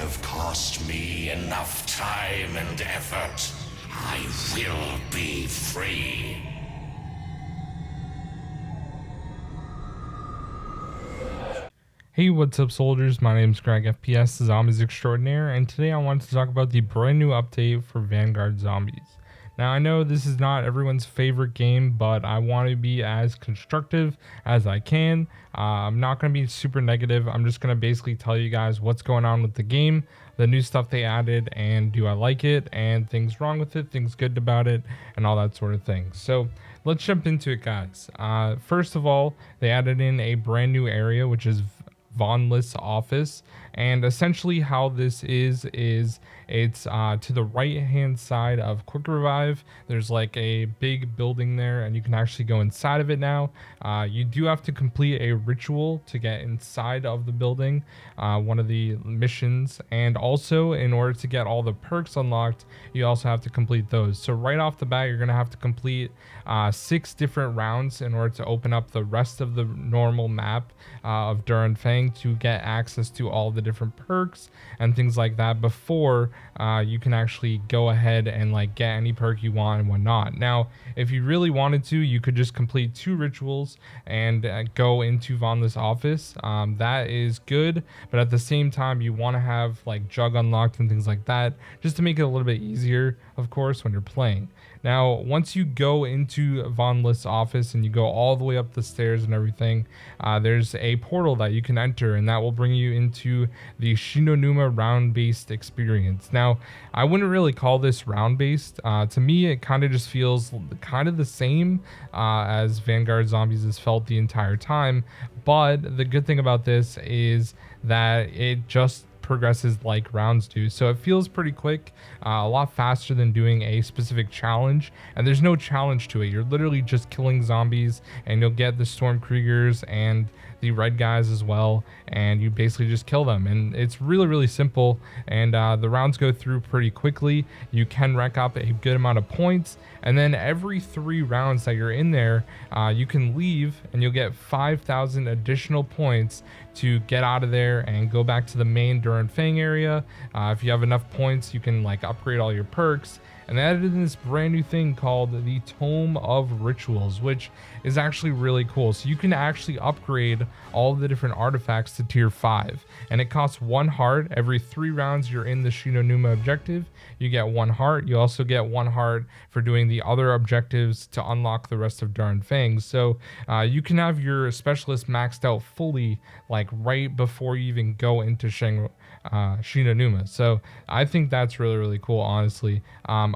have cost me enough time and effort. I will be free. Hey, what's up, soldiers? My name's Greg, FPS Zombies Extraordinaire, and today I wanted to talk about the brand new update for Vanguard Zombies. Now, I know this is not everyone's favorite game, but I want to be as constructive as I can. I'm not going to be super negative. I'm just going to basically tell you guys what's going on with the game, the new stuff they added, and do I like it, and things wrong with it, things good about it, and all that sort of thing. So let's jump into it, guys. First of all, they added in a brand new area, which is Vonless office, and essentially how this is it's to the right hand side of Quick Revive. There's like a big building there, and you can actually go inside of it now. You do have to complete a ritual to get inside of the building, one of the missions, and also in order to get all the perks unlocked, you also have to complete those. So right off the bat, you're gonna have to complete 6 different rounds in order to open up the rest of the normal map of Duran Fang to get access to all the different perks and things like that before you can actually go ahead and like get any perk you want and whatnot. Now, if you really wanted to, you could just complete 2 rituals and go into Vonless office. That is good, but at the same time, you want to have like Jug unlocked and things like that, just to make it a little bit easier, of course, when you're playing. Now, once you go into Vonless office and you go all the way up the stairs and everything, there's a portal that you can enter, and that will bring you into the Shinonuma round-based experience. Now, I wouldn't really call this round-based. To me, it kind of just feels kind of the same as Vanguard Zombies has felt the entire time, but the good thing about this is that it just progresses like rounds do, so it feels pretty quick, a lot faster than doing a specific challenge, and there's no challenge to it. You're literally just killing zombies, and you'll get the Storm Kriegers and the red guys as well, and you basically just kill them, and it's really simple, and the rounds go through pretty quickly. You can rack up a good amount of points, and then every 3 rounds that you're in there, you can leave and you'll get 5,000 additional points to get out of there and go back to the main Duran Fang area. If you have enough points, you can like upgrade all your perks. And they added in this brand new thing called the Tome of Rituals, which is actually really cool. So you can actually upgrade all the different artifacts to tier 5, and it costs 1 heart. Every 3 rounds you're in the Shinonuma objective, you get 1 heart. You also get 1 heart for doing the other objectives to unlock the rest of Duran Fang. So you can have your specialist maxed out fully, like right before you even go into Shinonuma. So I think that's really cool, honestly.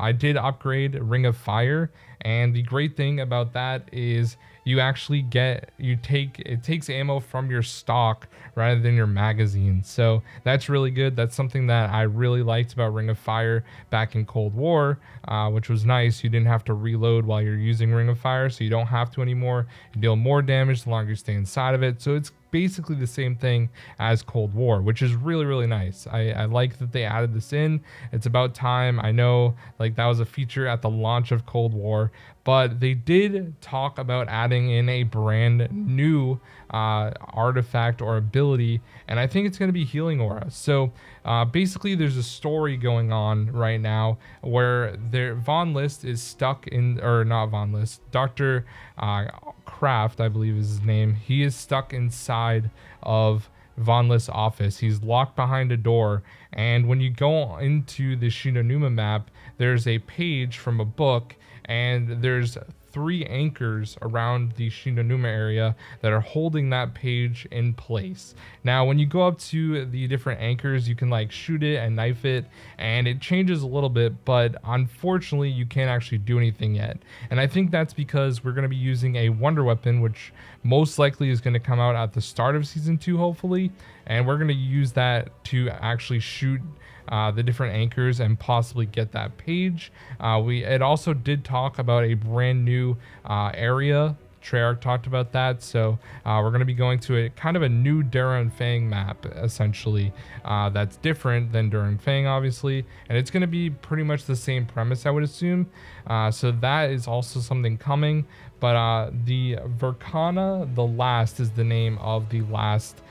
I did upgrade Ring of Fire, and the great thing about that is you actually it takes ammo from your stock rather than your magazine. So that's really good. That's something that I really liked about Ring of Fire back in Cold War, which was nice. You didn't have to reload while you're using Ring of Fire, so you don't have to anymore. You deal more damage the longer you stay inside of it. So it's basically the same thing as Cold War, which is really nice. I like that they added this in. It's about time. I know like that was a feature at the launch of Cold War, but they did talk about adding in a brand new artifact or ability, and I think it's going to be Healing Aura. So basically there's a story going on right now where Von List is stuck in, or not Von List, Dr. Kraft, I believe is his name. He is stuck inside of Vonless office. He's locked behind a door, and when you go into the Shinonuma map, there's a page from a book, and there's 3 anchors around the Shinonuma area that are holding that page in place. Now, when you go up to the different anchors, you can like shoot it and knife it, and it changes a little bit, but unfortunately you can't actually do anything yet. And I think that's because we're going to be using a wonder weapon, which most likely is going to come out at the start of season 2, hopefully, and we're going to use that to actually shoot the different anchors and possibly get that page. It also did talk about a brand new area. Treyarch talked about that, so we're going to be going to a kind of a new Duran Fang map, essentially, that's different than Duran Fang, obviously, and it's going to be pretty much the same premise, I would assume. So that is also something coming, but the Verkana the Last is the name of the last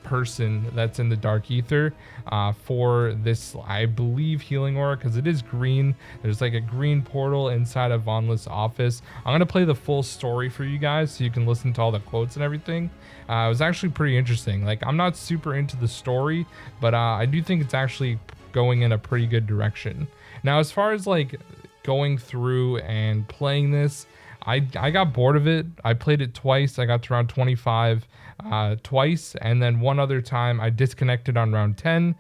person that's in the Dark Ether for this, I believe, healing aura, because it is green. There's like a green portal inside of Von Lith's office. I'm gonna play the full story for you guys so you can listen to all the quotes and everything. It was actually pretty interesting. Like, I'm not super into the story, but I do think it's actually going in a pretty good direction. Now, as far as like going through and playing this, I got bored of it. I played it twice. I got to round 25 twice, and then one other time I disconnected on round 10,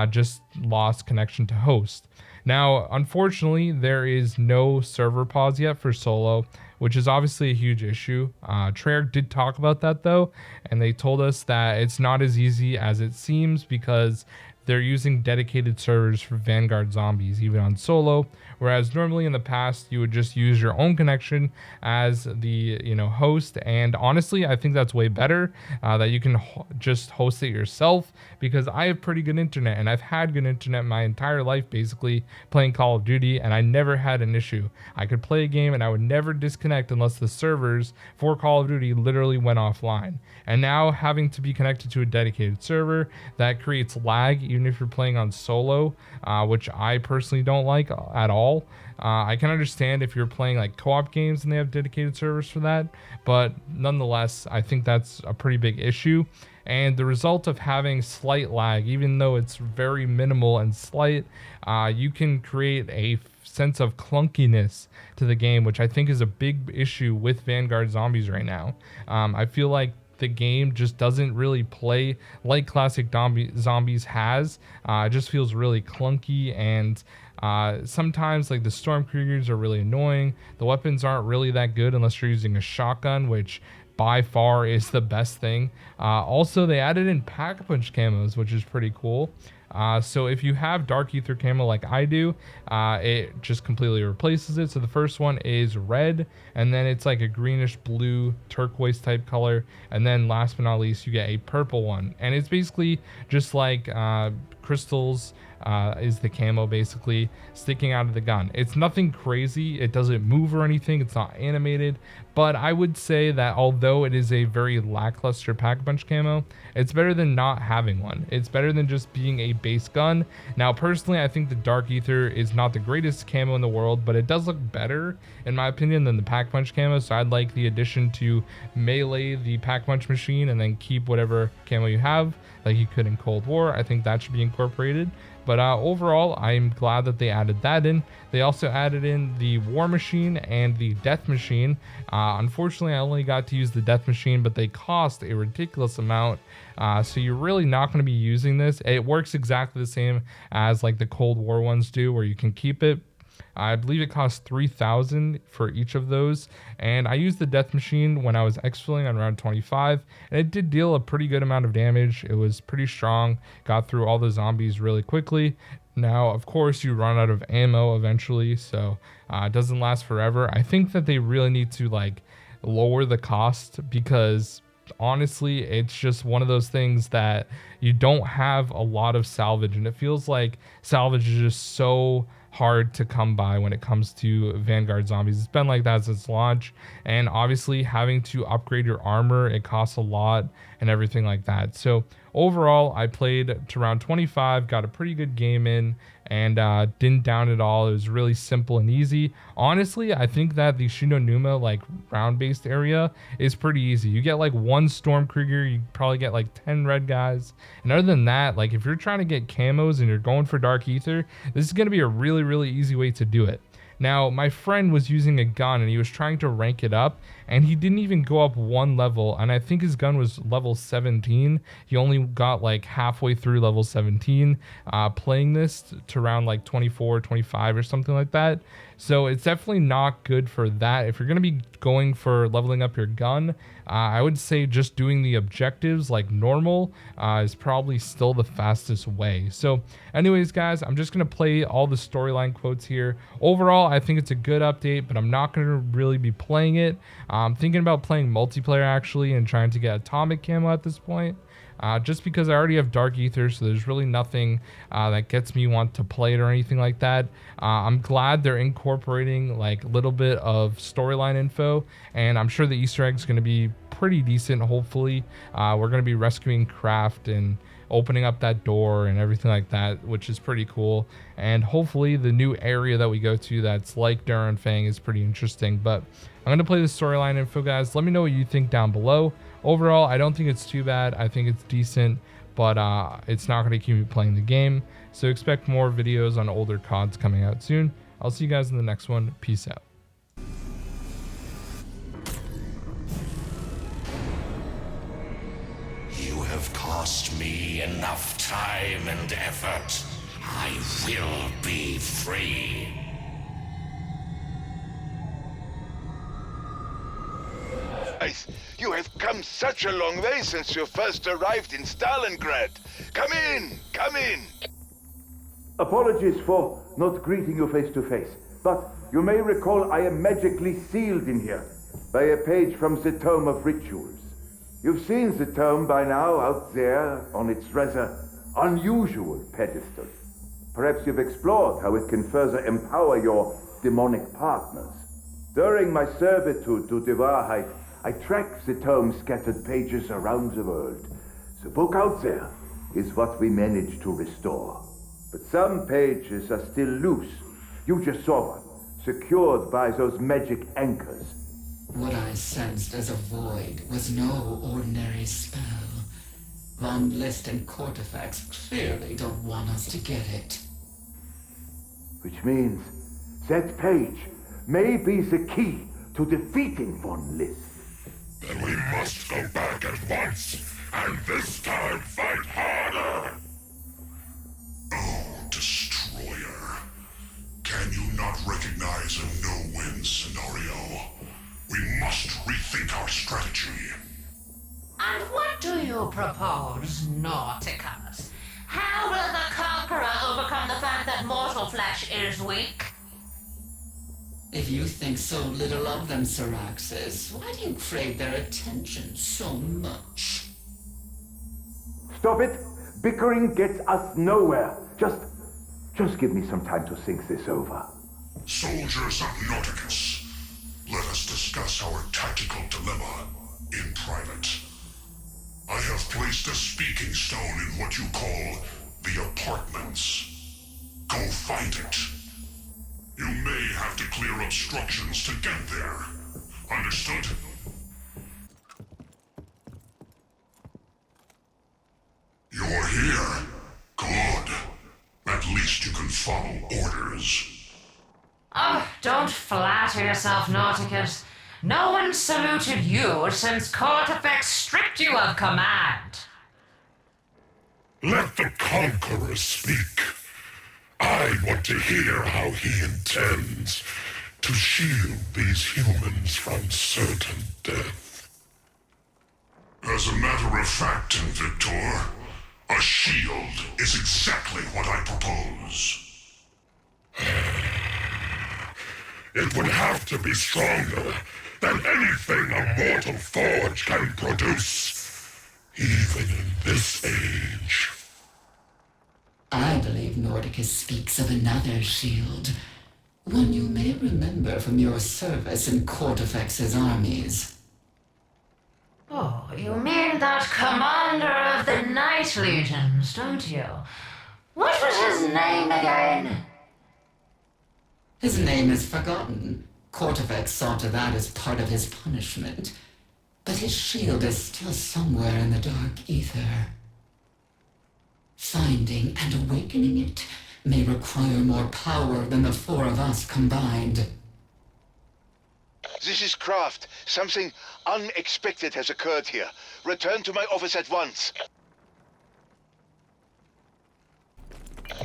just lost connection to host. Now, unfortunately, there is no server pause yet for solo, which is obviously a huge issue. Treyarch did talk about that though, and they told us that it's not as easy as it seems because they're using dedicated servers for Vanguard zombies, even on solo, whereas normally in the past you would just use your own connection as the host. And honestly, I think that's way better, that you can just host it yourself, because I have pretty good internet, and I've had good internet my entire life basically playing Call of Duty, and I never had an issue. I could play a game and I would never disconnect unless the servers for Call of Duty literally went offline. And now having to be connected to a dedicated server, that creates lag even if you're playing on solo, which I personally don't like at all. I can understand if you're playing like co-op games and they have dedicated servers for that, but nonetheless, I think that's a pretty big issue. And the result of having slight lag, even though it's very minimal and slight, you can create a sense of clunkiness to the game, which I think is a big issue with Vanguard Zombies right now. I feel like the game just doesn't really play like classic Zombies has. It just feels really clunky, and sometimes like the Stormkriegers are really annoying. The weapons aren't really that good unless you're using a shotgun, which by far is the best thing. Also, they added in Pack-a-Punch camos, which is pretty cool. So if you have Dark Ether camo like I do, it just completely replaces it. So the first one is red, and then it's like a greenish blue turquoise type color, and then last but not least you get a purple one, and it's basically just like crystals is the camo basically sticking out of the gun. It's nothing crazy, it doesn't move or anything, it's not animated, but I would say that although it is a very lackluster Pack-a-Punch camo, it's better than not having one. It's better than just being a base gun. Now personally, I think the Dark Ether is not the greatest camo in the world, but it does look better in my opinion than the Pack-a-Punch camo, so I'd like the addition to melee the Pack-a-Punch machine and then keep whatever camo you have like you could in Cold War. I think that should be incorporated. But overall, I'm glad that they added that in. They also added in the War Machine and the Death Machine. Unfortunately, I only got to use the Death Machine, but they cost a ridiculous amount. So you're really not going to be using this. It works exactly the same as like the Cold War ones do, where you can keep it. I believe it costs 3,000 for each of those, and I used the Death Machine when I was exfilling on round 25, and it did deal a pretty good amount of damage. It was pretty strong, got through all the zombies really quickly. Now, of course, you run out of ammo eventually, so it doesn't last forever. I think that they really need to like lower the cost, because honestly, it's just one of those things that you don't have a lot of salvage, and it feels like salvage is just so hard to come by when it comes to Vanguard Zombies. It's been like that since launch, and obviously having to upgrade your armor, it costs a lot and everything like that. So overall, I played to round 25, got a pretty good game in, and didn't down at all. It was really simple and easy. Honestly, I think that the Shinonuma like round-based area is pretty easy. You get like one Stormkrieger, you probably get like 10 red guys, and other than that, like if you're trying to get camos and you're going for Dark Ether, this is going to be a really easy way to do it. Now, my friend was using a gun and he was trying to rank it up, and he didn't even go up one level, and I think his gun was level 17. He only got like halfway through level 17 playing this to around like 24, 25 or something like that. So it's definitely not good for that. If you're going to be going for leveling up your gun, I would say just doing the objectives like normal is probably still the fastest way. So anyways, guys, I'm just going to play all the storyline quotes here. Overall, I think it's a good update, but I'm not going to really be playing it. I'm thinking about playing multiplayer actually and trying to get atomic camo at this point. just because I already have Dark Ether, so there's really nothing that gets me want to play it or anything like that. I'm glad they're incorporating like a little bit of storyline info, and I'm sure the Easter egg's going to be pretty decent. Hopefully, we're going to be rescuing Kraft and opening up that door and everything like that, which is pretty cool. And hopefully the new area that we go to that's like Darren Fang is pretty interesting. But I'm going to play the storyline info, guys. Let me know what you think down below. Overall, I don't think it's too bad. I think it's decent, but it's not going to keep me playing the game. So expect more videos on older CODs coming out soon. I'll see you guys in the next one. Peace out. You have cost me enough time and effort. I will be free. You have come such a long way since you first arrived in Stalingrad. Come in, come in. Apologies for not greeting you face to face, but you may recall I am magically sealed in here by a page from the Tome of Rituals. You've seen the tome by now out there on its rather unusual pedestal. Perhaps you've explored how it can further empower your demonic partners. During my servitude to the Wahrheit, I track the tome's scattered pages around the world. The book out there is what we managed to restore. But some pages are still loose. You just saw one, secured by those magic anchors. What I sensed as a void was no ordinary spell. Von List and Cortifex clearly don't want us to get it. Which means that page may be the key to defeating Von List. Then we must go back at once, and this time fight harder! Oh, Destroyer. Can you not recognize a no-win scenario? We must rethink our strategy. And what do you propose, Nauticus? How will the Conqueror overcome the fact that mortal flesh is weak? If you think so little of them, Syraxis, why do you crave their attention so much? Stop it! Bickering gets us nowhere. Just give me some time to think this over. Soldiers of Nauticus, let us discuss our tactical dilemma in private. I have placed a speaking stone in what you call the apartments. Go find it. You may have to clear obstructions to get there. Understood? You're here. Good. At least you can follow orders. Oh, don't flatter yourself, Nauticus. No one saluted you since Cortifex stripped you of command. Let the Conqueror speak. I want to hear how he intends to shield these humans from certain death. As a matter of fact, Victor, a shield is exactly what I propose. It would have to be stronger than anything a mortal forge can produce, even in this age. I believe Nordicus speaks of another shield. One you may remember from your service in Cortifex's armies. Oh, you mean that commander of the Night Legions, don't you? What was his name again? His name is forgotten. Cortifex saw to that as part of his punishment. But his shield is still somewhere in the Dark Ether. Finding and awakening it may require more power than the four of us combined. This is Kraft. Something unexpected has occurred here. Return to my office at once.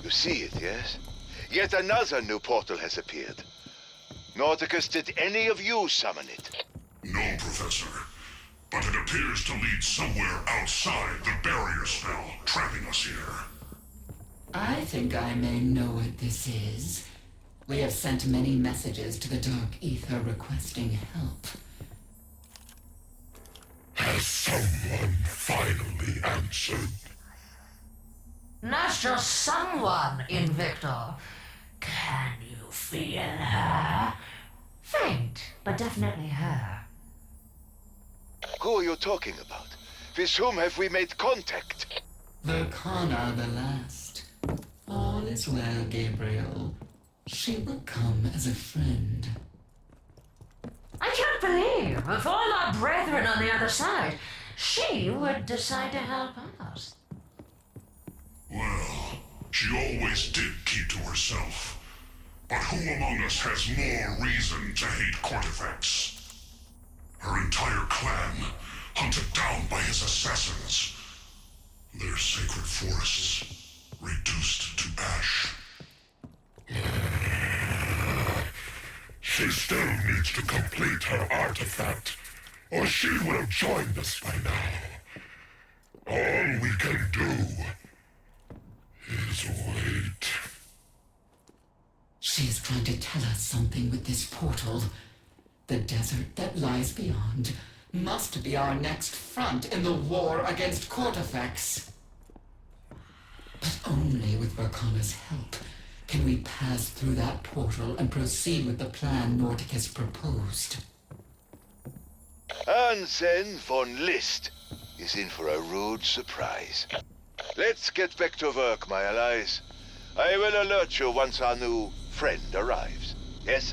You see it, yes? Yet another new portal has appeared. Nauticus, did any of you summon it? No, Professor. But it appears to lead somewhere outside the barrier spell, trapping us here. I think I may know what this is. We have sent many messages to the Dark Ether requesting help. Has someone finally answered? Not just someone, Invictor. Can you feel her? Faint, but definitely her. Who are you talking about? With whom have we made contact? Verkana the last. All is well, Gabriel. She will come as a friend. I can't believe, with all our brethren on the other side, she would decide to help us. Well, she always did keep to herself. But who among us has more reason to hate Cortifex? Her entire clan, hunted down by his assassins. Their sacred forests, reduced to ash. She still needs to complete her artifact, or she would have joined us by now. All we can do is wait. She is trying to tell us something with this portal. The desert that lies beyond must be our next front in the war against Cortifex. But only with Verkana's help can we pass through that portal and proceed with the plan Nordic has proposed. And then Von List is in for a rude surprise. Let's get back to work, my allies. I will alert you once our new friend arrives. Yes?